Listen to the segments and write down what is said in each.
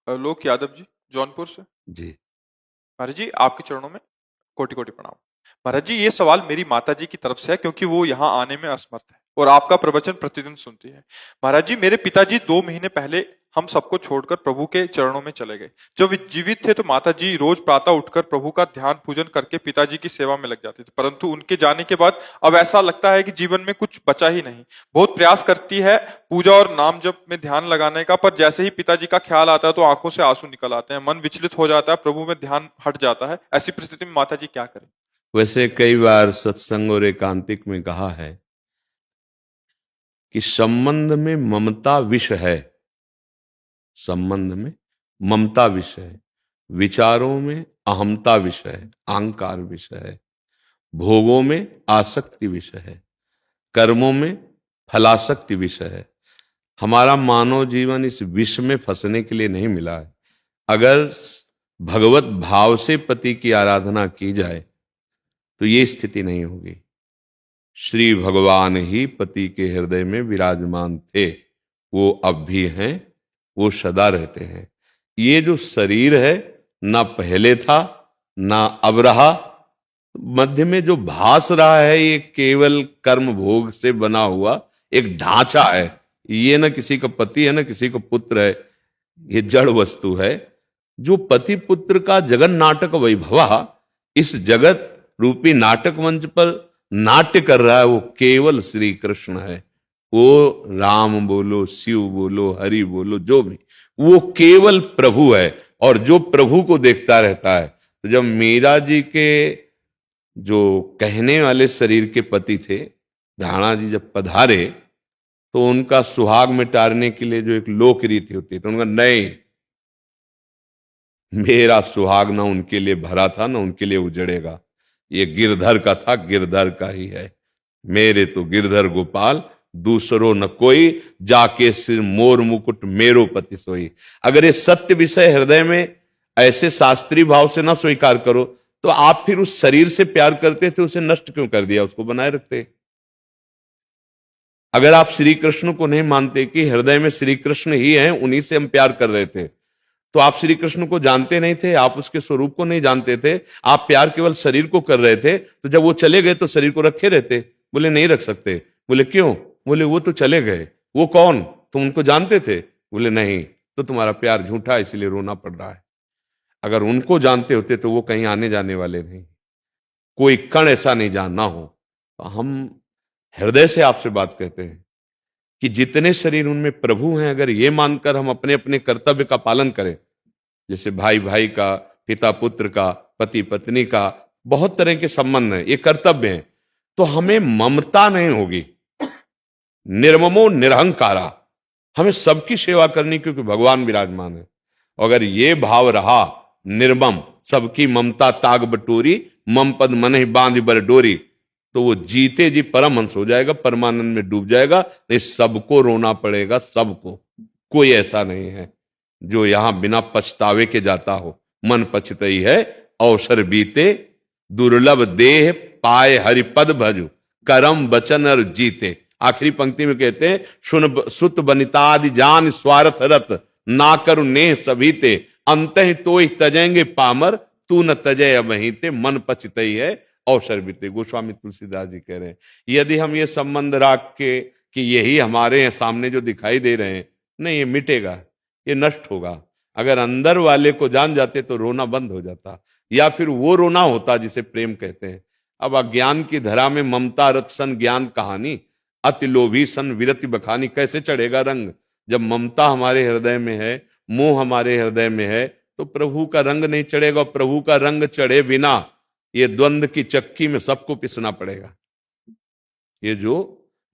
लोक यादव जी, जौनपुर से। जी। महाराज जी, आपके चरणों में कोटि कोटि प्रणाम। महाराज जी, ये सवाल मेरी माता जी की तरफ से है, क्योंकि वो यहाँ आने में असमर्थ है और आपका प्रवचन प्रतिदिन सुनती है। महाराज जी, मेरे पिताजी 2 महीने पहले हम सबको छोड़कर प्रभु के चरणों में चले गए। जब वे जीवित थे तो माता जी रोज प्रातः उठकर प्रभु का ध्यान पूजन करके पिताजी की सेवा में लग जाते थे, परंतु उनके जाने के बाद अब ऐसा लगता है कि जीवन में कुछ बचा ही नहीं। बहुत प्रयास करती है पूजा और नाम जप में ध्यान लगाने का, पर जैसे ही पिताजी का ख्याल आता है तो आंखों से आंसू निकल आते हैं, मन विचलित हो जाता है, प्रभु में ध्यान हट जाता है। ऐसी परिस्थिति में माता जी क्या करें? वैसे कई बार सत्संग और एकांतिक में कहा है कि संबंध में ममता विष है। संबंध में ममता विष है, विचारों में अहमता विष है, अहंकार विष है, भोगों में आसक्ति विष है, कर्मों में फलासक्ति विष है। हमारा मानव जीवन इस विष में फंसने के लिए नहीं मिला है। अगर भगवत भाव से पति की आराधना की जाए तो ये स्थिति नहीं होगी। श्री भगवान ही पति के हृदय में विराजमान थे, वो अब भी हैं, वो सदा रहते हैं। ये जो शरीर है, ना पहले था ना अब रहा, मध्य में जो भास रहा है, ये केवल कर्म भोग से बना हुआ एक ढांचा है। ये न किसी का पति है न किसी का पुत्र है, ये जड़ वस्तु है। जो पति पुत्र का जगन नाटक वैभवा इस जगत रूपी नाटक मंच पर नाट्य कर रहा है, वो केवल श्री कृष्ण है। वो राम बोलो, शिव बोलो, हरि बोलो, जो भी, वो केवल प्रभु है और जो प्रभु को देखता रहता है। तो जब मीरा जी के जो कहने वाले शरीर के पति थे, राणा जी जब पधारे तो उनका सुहाग मिटाने के लिए जो एक लोक रीति होती है, तो उनका नहीं, मेरा सुहाग ना उनके लिए भरा था ना उनके लिए उजड़ेगा, ये गिरधर का था, गिरधर का ही है। मेरे तो गिरधर गोपाल दूसरों न कोई, जाके सिर मोर मुकुट मेरो पति सोई। अगर ये सत्य विषय हृदय में ऐसे शास्त्रीय भाव से ना स्वीकार करो तो आप फिर उस शरीर से प्यार करते थे, उसे नष्ट क्यों कर दिया, उसको बनाए रखते। अगर आप श्री कृष्ण को नहीं मानते कि हृदय में श्री कृष्ण ही हैं, उन्हीं से हम प्यार कर रहे थे, तो आप श्री कृष्ण को जानते नहीं थे, आप उसके स्वरूप को नहीं जानते थे, आप प्यार केवल शरीर को कर रहे थे। तो जब वो चले गए तो शरीर को रखे रहते। बोले नहीं रख सकते। बोले क्यों? बोले वो तो चले गए। वो कौन? तुम उनको जानते थे? बोले नहीं। तो तुम्हारा प्यार झूठा है, इसलिए रोना पड़ रहा है। अगर उनको जानते होते तो वो कहीं आने जाने वाले नहीं, कोई कण ऐसा नहीं जानना हो। तो हम हृदय से आपसे बात कहते हैं कि जितने शरीर उनमें प्रभु हैं, अगर ये मानकर हम अपने अपने कर्तव्य का पालन करें, जैसे भाई भाई का, पिता पुत्र का, पति पत्नी का, बहुत तरह के संबंध हैं, ये कर्तव्य हैं, तो हमें ममता नहीं होगी। निर्ममो निरहंकारा, हमें सबकी सेवा करनी, क्योंकि भगवान विराजमान है। अगर ये भाव रहा निर्मम, सबकी ममता ताग बटोरी, मम पद मन ही बांध बर डोरी, तो वो जीते जी परमहंस हो जाएगा, परमानंद में डूब जाएगा। नहीं, सबको रोना पड़ेगा, सबको। कोई ऐसा नहीं है जो यहां बिना पछतावे के जाता हो। मन पछतई है अवसर बीते, दुर्लभ देह पाए हरिपद भजु, करम वचन और जीते। आखिरी पंक्ति में कहते हैं, सुन सुत बनितादि जान स्वार्थ रत, ना करु नेह सभीते, अंत ही तो ही तजेंगे पामर, तू न तजय अबहिते, मन पछतई है अवसर बीते। गोस्वामी तुलसीदास जी कह रहे हैं, यदि हम ये संबंध रख के कि यही हमारे सामने जो दिखाई दे रहे हैं, नहीं, ये मिटेगा, ये नष्ट होगा। अगर अंदर वाले को जान जाते तो रोना बंद हो जाता, या फिर वो रोना होता जिसे प्रेम कहते हैं। अब अज्ञान की धरा में ममता रत सन ज्ञान कहानी, अति लोभी सन विरति बखानी, कैसे चढ़ेगा रंग? जब ममता हमारे हृदय में है, मोह हमारे हृदय में है, तो प्रभु का रंग नहीं चढ़ेगा। प्रभु का रंग चढ़े बिना ये द्वंद्व की चक्की में सबको पिसना पड़ेगा। ये जो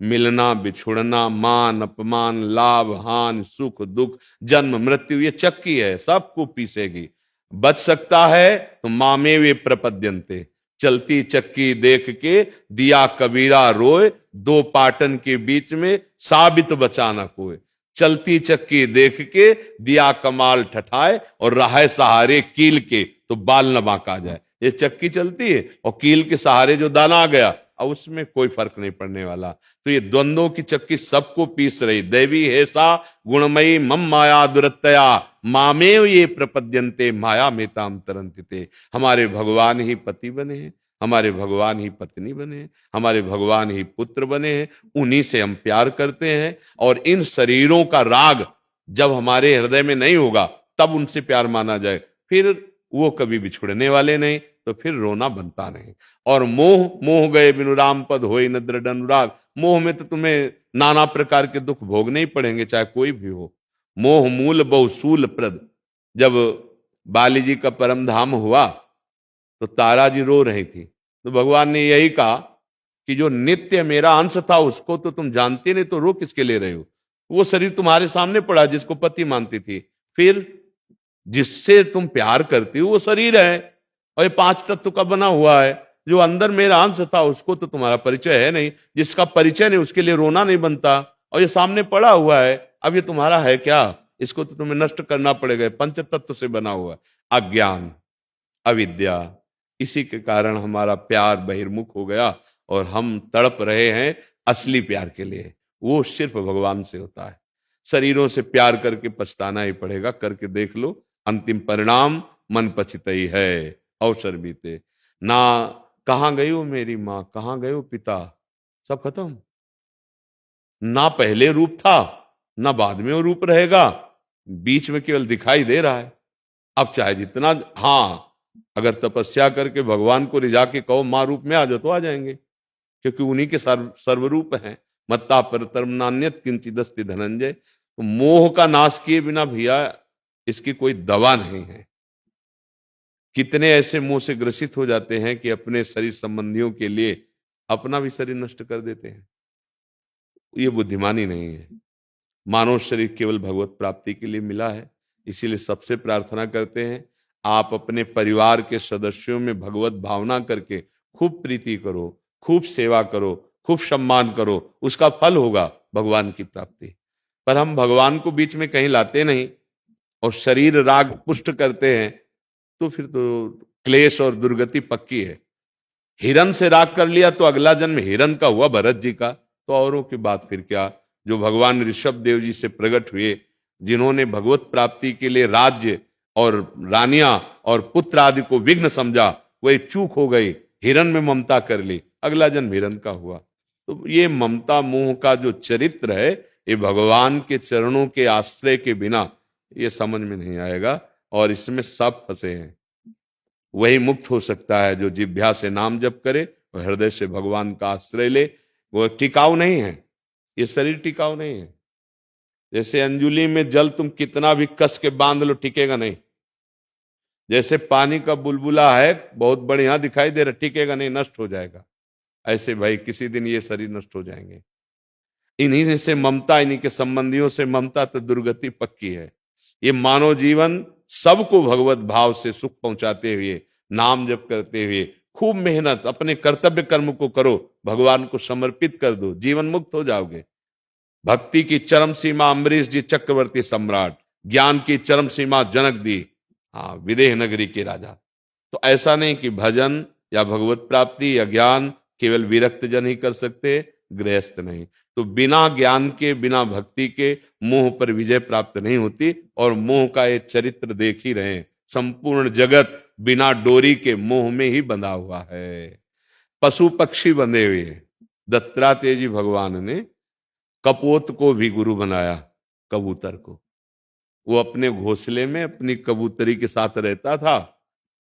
मिलना बिछुड़ना, मान अपमान, लाभ हानि, सुख दुख, जन्म मृत्यु, ये चक्की है, सबको पीसेगी। बच सकता है तो मामे वे प्रपद्यंते, चलती चक्की देख के दिया कबीरा रोए, दो पाटन के बीच में साबित बचाना कोई। चलती चक्की देख के दिया कमाल ठठाए, और रहे सहारे कील के तो बाल न बांका जाए। ये चक्की चलती है और कील के सहारे जो दाना आ गया, और उसमें कोई फर्क नहीं पड़ने वाला। तो ये द्वंद्वों की चक्की सबको पीस रही। दैवी हेसा गुणमयी मम माया दुरत्तया मामेव ये प्रपद्यन्ते माया मेताम तरन्तिते। हमारे भगवान ही पति बने हैं, हमारे भगवान ही पत्नी बने हैं, हमारे भगवान ही पुत्र बने हैं, उन्हीं से हम प्यार करते हैं। और इन शरीरों का राग जब हमारे हृदय में नहीं होगा तब उनसे प्यार माना जाए, फिर वो कभी बिछुड़ने वाले नहीं, तो फिर रोना बनता नहीं। और मोह मोह गए बिनु राम पद होए न दृढ़ अनुराग। मोह में तो तुम्हें नाना प्रकार के दुख भोगने ही पड़ेंगे, चाहे कोई भी हो। मोह मूल बहुसूल प्रद। जब बाली जी का परम धाम हुआ तो तारा जी रो रही थी, तो भगवान ने यही कहा कि जो नित्य मेरा अंश था उसको तो तुम जानते नहीं, तो रो किसके ले रहे हो? वो शरीर तुम्हारे सामने पड़ा जिसको पति मानती थी, फिर जिससे तुम प्यार करती हो वो शरीर है, और ये 5 तत्व का बना हुआ है। जो अंदर मेरा अंश था उसको तो तुम्हारा परिचय है नहीं, जिसका परिचय नहीं उसके लिए रोना नहीं बनता। और ये सामने पड़ा हुआ है, अब ये तुम्हारा है क्या? इसको तो तुम्हें नष्ट करना पड़ेगा। 5 तत्व से बना हुआ है। अज्ञान, अविद्या, इसी के कारण हमारा प्यार बहिर्मुख हो गया और हम तड़प रहे हैं असली प्यार के लिए। वो सिर्फ भगवान से होता है। शरीरों से प्यार करके पछताना ही पड़ेगा, करके देख लो, अंतिम परिणाम मन पछतई है। अवसर बीते ना, कहां गई हो मेरी मां, कहां गए हो पिता, सब खत्म। ना पहले रूप था ना बाद में वो रूप रहेगा, बीच में केवल दिखाई दे रहा है। अब चाहे जितना, हाँ, अगर तपस्या करके भगवान को रिझा के कहो मां रूप में आ जाओ तो आ जाएंगे, क्योंकि उन्हीं के सर्वरूप हैं। मत्ता परतरम नान्यत किंचिदस्ति धनंजय। तो मोह का नाश किए बिना भैया इसकी कोई दवा नहीं है। कितने ऐसे मोह से ग्रसित हो जाते हैं कि अपने शरीर संबंधियों के लिए अपना भी शरीर नष्ट कर देते हैं। ये बुद्धिमानी नहीं है। मानव शरीर केवल भगवत प्राप्ति के लिए मिला है। इसीलिए सबसे प्रार्थना करते हैं, आप अपने परिवार के सदस्यों में भगवत भावना करके खूब प्रीति करो, खूब सेवा करो, खूब सम्मान करो, उसका फल होगा भगवान की प्राप्ति। पर हम भगवान को बीच में कहीं लाते नहीं और शरीर राग पुष्ट करते हैं, तो फिर तो क्लेश और दुर्गति पक्की है। हिरन से राग कर लिया तो अगला जन्म हिरन का हुआ भरत जी का, तो औरों की बात फिर क्या। जो भगवान ऋषभ देव जी से प्रकट हुए, जिन्होंने भगवत प्राप्ति के लिए राज्य और रानियां और पुत्र आदि को विघ्न समझा, वही चूक हो गई, हिरन में ममता कर ली, अगला जन्म हिरन का हुआ। तो ये ममता मोह का जो चरित्र है, ये भगवान के चरणों के आश्रय के बिना ये समझ में नहीं आएगा, और इसमें सब फंसे हैं। वही मुक्त हो सकता है जो जिह्वा से नाम जप करे और हृदय से भगवान का आश्रय ले। वो टिकाऊ नहीं है, ये शरीर टिकाऊ नहीं है। जैसे अंजुली में जल तुम कितना भी कस के बांध लो, टिकेगा नहीं। जैसे पानी का बुलबुला है, बहुत बढ़िया दिखाई दे रहा, टिकेगा नहीं, नष्ट हो जाएगा। ऐसे भाई किसी दिन ये शरीर नष्ट हो जाएंगे। इन्हीं से ममता, इन्हीं के संबंधियों से ममता, तो दुर्गति पक्की है। ये मानव जीवन सबको भगवत भाव से सुख पहुंचाते हुए, नाम जप करते हुए, खूब मेहनत, अपने कर्तव्य कर्म को करो, भगवान को समर्पित कर दो, जीवन मुक्त हो जाओगे। भक्ति की चरम सीमा अम्बरीश जी चक्रवर्ती सम्राट, ज्ञान की चरम सीमा जनक दी, हाँ, विदेह नगरी के राजा। तो ऐसा नहीं कि भजन या भगवत प्राप्ति या ज्ञान केवल विरक्त जन ही कर सकते, गृहस्थ नहीं। तो बिना ज्ञान के, बिना भक्ति के मोह पर विजय प्राप्त नहीं होती। और मोह का ये चरित्र देख ही रहे हैं, संपूर्ण जगत बिना डोरी के मोह में ही बंधा हुआ है। पशु पक्षी बंधे हुए। दत्तात्रेय जी भगवान ने कपोत को भी गुरु बनाया, कबूतर को। वो अपने घोंसले में अपनी कबूतरी के साथ रहता था।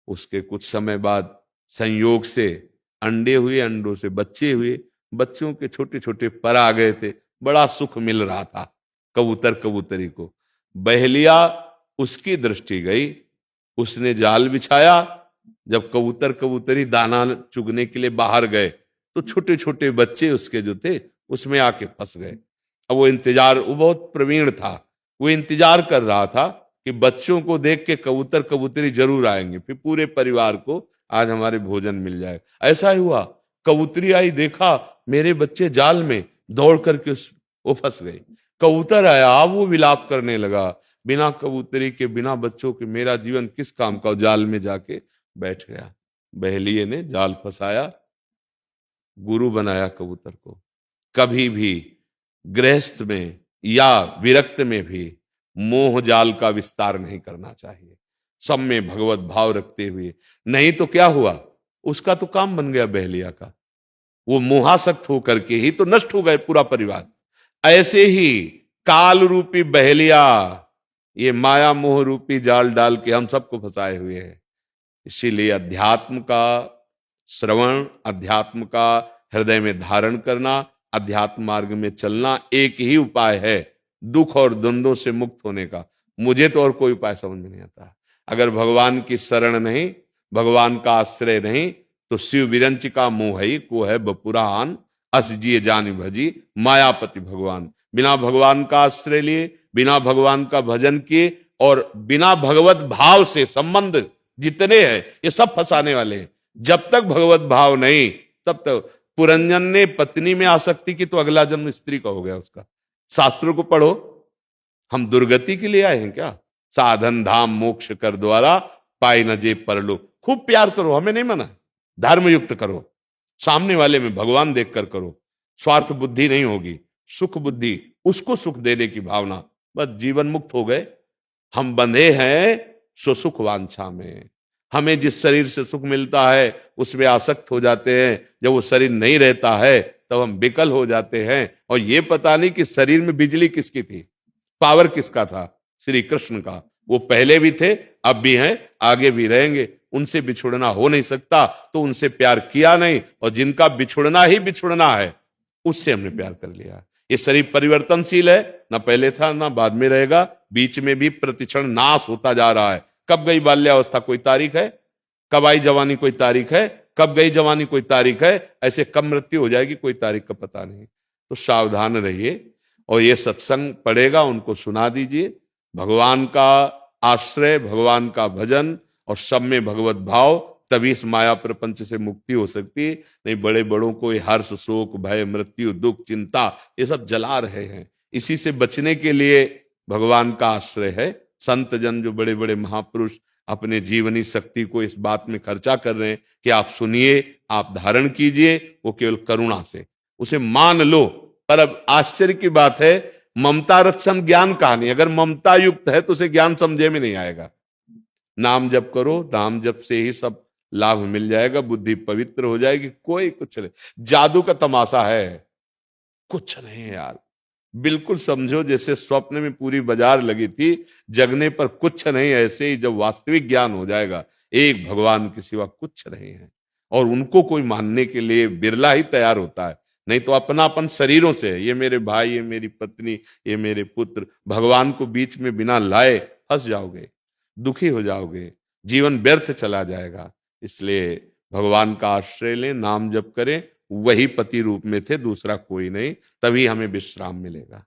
उसके कुछ समय बाद संयोग से अंडे हुए, अंडों से बच्चे हुए, बच्चों के छोटे छोटे पर आ गए थे। बड़ा सुख मिल रहा था कबूतर कबूतरी को। बहलिया उसकी दृष्टि गई, उसने जाल बिछाया। जब कबूतर कबूतरी दाना चुगने के लिए बाहर गए तो छोटे छोटे बच्चे उसके जो थे उसमें आके फंस गए। अब वो इंतजार, वो बहुत प्रवीण था, वो इंतजार कर रहा था कि बच्चों को देख के कबूतर कबूतरी जरूर आएंगे, फिर पूरे परिवार को आज हमारे भोजन मिल जाए। ऐसा ही हुआ, कबूतरी आई, देखा मेरे बच्चे जाल में, दौड़ करके वो फंस गई। कबूतर आया, अब वो विलाप करने लगा, बिना कबूतरी के, बिना बच्चों के मेरा जीवन किस काम का। जाल में जाके बैठ गया। बहलिए ने जाल फंसाया, गुरु बनाया कबूतर को। कभी भी गृहस्थ में या विरक्त में भी मोह जाल का विस्तार नहीं करना चाहिए, सब में भगवत भाव रखते हुए। नहीं तो क्या हुआ, उसका तो काम बन गया बहेलिया का, वो मोहासक्त होकर के ही तो नष्ट हो गए पूरा परिवार। ऐसे ही काल रूपी बहेलिया ये माया मोह रूपी जाल डाल के हम सबको फंसाए हुए हैं। इसीलिए अध्यात्म का श्रवण, अध्यात्म का हृदय में धारण करना, अध्यात्म मार्ग में चलना एक ही उपाय है दुख और द्वंद्वों से मुक्त होने का। मुझे तो और कोई उपाय समझ में नहीं आता। अगर भगवान की शरण नहीं, भगवान का आश्रय नहीं, तो शिव विरंच का मोहई को है बपुरान, अस जिए जान भजी मायापति भगवान। बिना भगवान का आश्रय लिए, बिना भगवान का भजन किए और बिना भगवत भाव से संबंध जितने हैं ये सब फंसाने वाले हैं। जब तक भगवत भाव नहीं, तब तक पुरंजन ने पत्नी में आसक्ति की तो अगला जन्म स्त्री का हो गया उसका। शास्त्रों को पढ़ो, हम दुर्गति के लिए आए हैं क्या? साधन धाम मोक्ष कर द्वारा पाई न जे परलोक। खूब प्यार करो, हमें नहीं मना, धर्म युक्त करो, सामने वाले में भगवान देखकर करो, स्वार्थ बुद्धि नहीं होगी, सुख बुद्धि, उसको सुख देने की भावना, बस जीवन मुक्त हो गए। हम बंधे हैं सो सुख वांछा में, हमें जिस शरीर से सुख मिलता है उसमें आसक्त हो जाते हैं। जब वो शरीर नहीं रहता है तब हम विकल हो जाते हैं, और ये पता नहीं कि शरीर में बिजली किसकी थी, पावर किसका था, श्री कृष्ण का। वो पहले भी थे, अब भी हैं, आगे भी रहेंगे। उनसे बिछुड़ना हो नहीं सकता तो उनसे प्यार किया नहीं, और जिनका बिछुड़ना ही बिछुड़ना है उससे हमने प्यार कर लिया। ये शरीर परिवर्तनशील है, ना पहले था ना बाद में रहेगा, बीच में भी प्रतिक्षण नाश होता जा रहा है। कब गई बाल्यावस्था कोई तारीख है? कब आई जवानी कोई तारीख है? कब गई जवानी कोई तारीख है? ऐसे कब मृत्यु हो जाएगी कोई तारीख का पता नहीं। तो सावधान रहिए, और ये सत्संग पढ़ेगा उनको सुना दीजिए। भगवान का आश्रय, भगवान का भजन और सब में भगवत भाव, तभी इस माया प्रपंच से मुक्ति हो सकती है। नहीं बड़े बड़ों को ये हर्ष शोक भय मृत्यु दुख चिंता ये सब जला रहे हैं। इसी से बचने के लिए भगवान का आश्रय है। संत जन जो बड़े बड़े महापुरुष अपने जीवनी शक्ति को इस बात में खर्चा कर रहे हैं कि आप सुनिए, आप धारण कीजिए, वो केवल करुणा से उसे मान लो। पर अब आश्चर्य की बात है, ममता रत्सम ज्ञान कहानी, अगर ममता युक्त है तो उसे ज्ञान समझे में नहीं आएगा। नाम जप करो, नाम जप से ही सब लाभ मिल जाएगा, बुद्धि पवित्र हो जाएगी, कोई कुछ नहीं। जादू का तमाशा है, कुछ नहीं है यार। बिल्कुल समझो जैसे स्वप्न में पूरी बाजार लगी थी, जगने पर कुछ नहीं। ऐसे ही जब वास्तविक ज्ञान हो जाएगा, एक भगवान के सिवा कुछ नहीं है, और उनको कोई मानने के लिए बिरला ही तैयार होता है। नहीं तो अपनापन शरीरों से है, ये मेरे भाई, ये मेरी पत्नी, ये मेरे पुत्र, भगवान को बीच में बिना लाए फंस जाओगे, दुखी हो जाओगे, जीवन व्यर्थ चला जाएगा। इसलिए भगवान का आश्रय लें, नाम जप करें, वही पति रूप में थे, दूसरा कोई नहीं, तभी हमें विश्राम मिलेगा।